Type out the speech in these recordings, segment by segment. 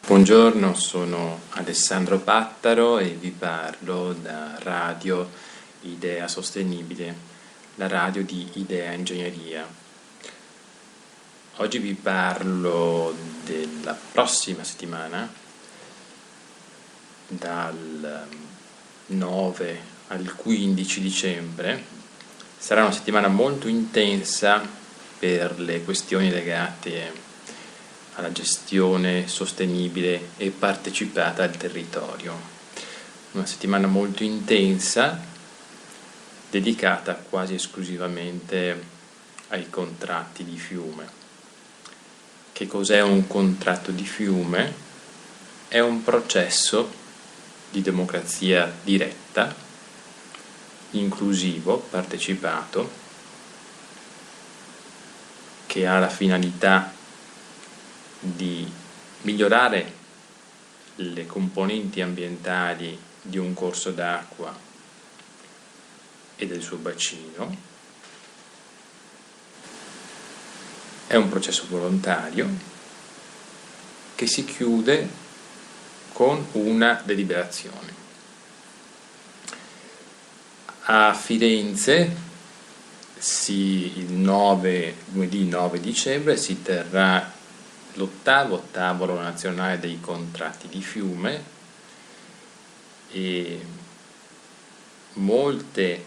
Buongiorno, sono Alessandro Pattaro e vi parlo da Radio Idea Sostenibile, la radio di Idea Ingegneria. Oggi vi parlo della prossima settimana, dal 9 al 15 dicembre. Sarà una settimana molto intensa per le questioni legate alla gestione sostenibile e partecipata al territorio. Una settimana molto intensa, dedicata quasi esclusivamente ai contratti di fiume. Che cos'è un contratto di fiume? È un processo di democrazia diretta, inclusivo, partecipato, che ha la finalità di migliorare le componenti ambientali di un corso d'acqua e del suo bacino. È un processo volontario che si chiude con una deliberazione. A Firenze, lunedì 9 dicembre, si terrà l'ottavo tavolo nazionale dei contratti di fiume e molte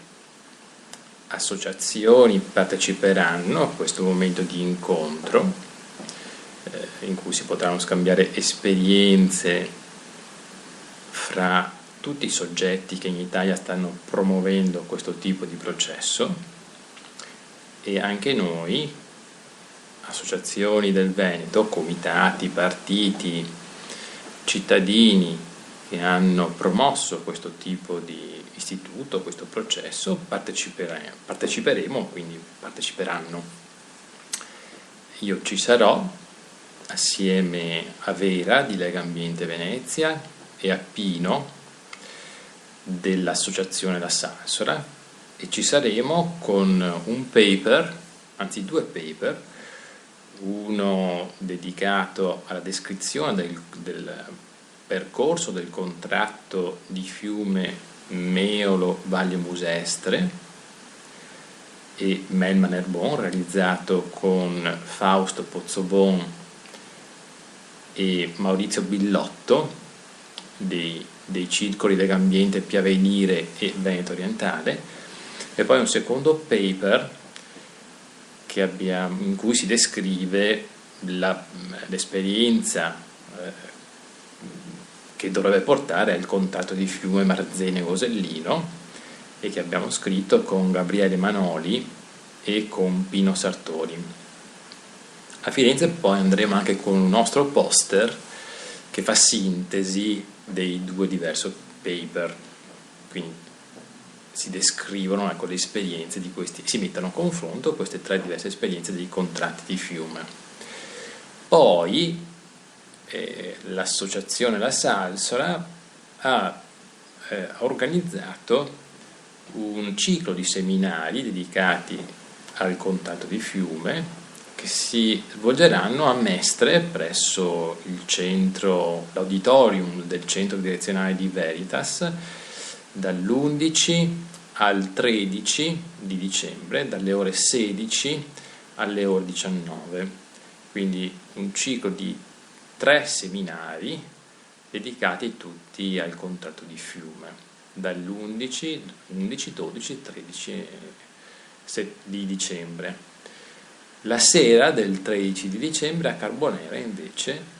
associazioni parteciperanno a questo momento di incontro in cui si potranno scambiare esperienze fra tutti i soggetti che in Italia stanno promuovendo questo tipo di processo, e anche noi, associazioni del Veneto, comitati, partiti, cittadini che hanno promosso questo tipo di istituto, questo processo, parteciperemo, quindi parteciperanno. Io ci sarò assieme a Vera di Lega Ambiente Venezia e a Pino dell'associazione La Salsora, e ci saremo con un paper, anzi due paper, uno dedicato alla descrizione del percorso del contratto di fiume Meolo-Valle Musestre e Melman-Erbon, realizzato con Fausto Pozzobon e Maurizio Billotto dei circoli Legambiente Piavenire e Veneto Orientale, e poi un secondo paper in cui si descrive l'esperienza che dovrebbe portare al contratto di fiume Marzene-Gosellino, e che abbiamo scritto con Gabriele Manoli e con Pino Sartori. A Firenze poi andremo anche con un nostro poster che fa sintesi dei due diversi paper, quindi si descrivono le esperienze di questi, si mettono a confronto queste tre diverse esperienze dei contratti di fiume. Poi l'associazione La Salsora ha organizzato un ciclo di seminari dedicati al contratto di fiume che si svolgeranno a Mestre presso l'auditorium del centro direzionale di Veritas, dall'11 al 13 di dicembre, dalle ore 16 alle ore 19. Quindi un ciclo di 3 seminari dedicati tutti al contratto di fiume, dall'11, 11, 12 e 13 di dicembre. La sera del 13 di dicembre a Carbonera invece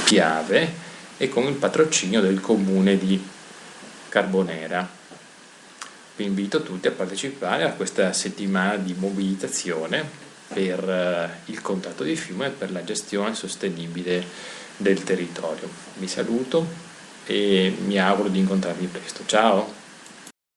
Piave e con il patrocinio del comune di Carbonera. Vi invito tutti a partecipare a questa settimana di mobilitazione per il contratto di fiume e per la gestione sostenibile del territorio. Vi saluto e mi auguro di incontrarvi presto. Ciao!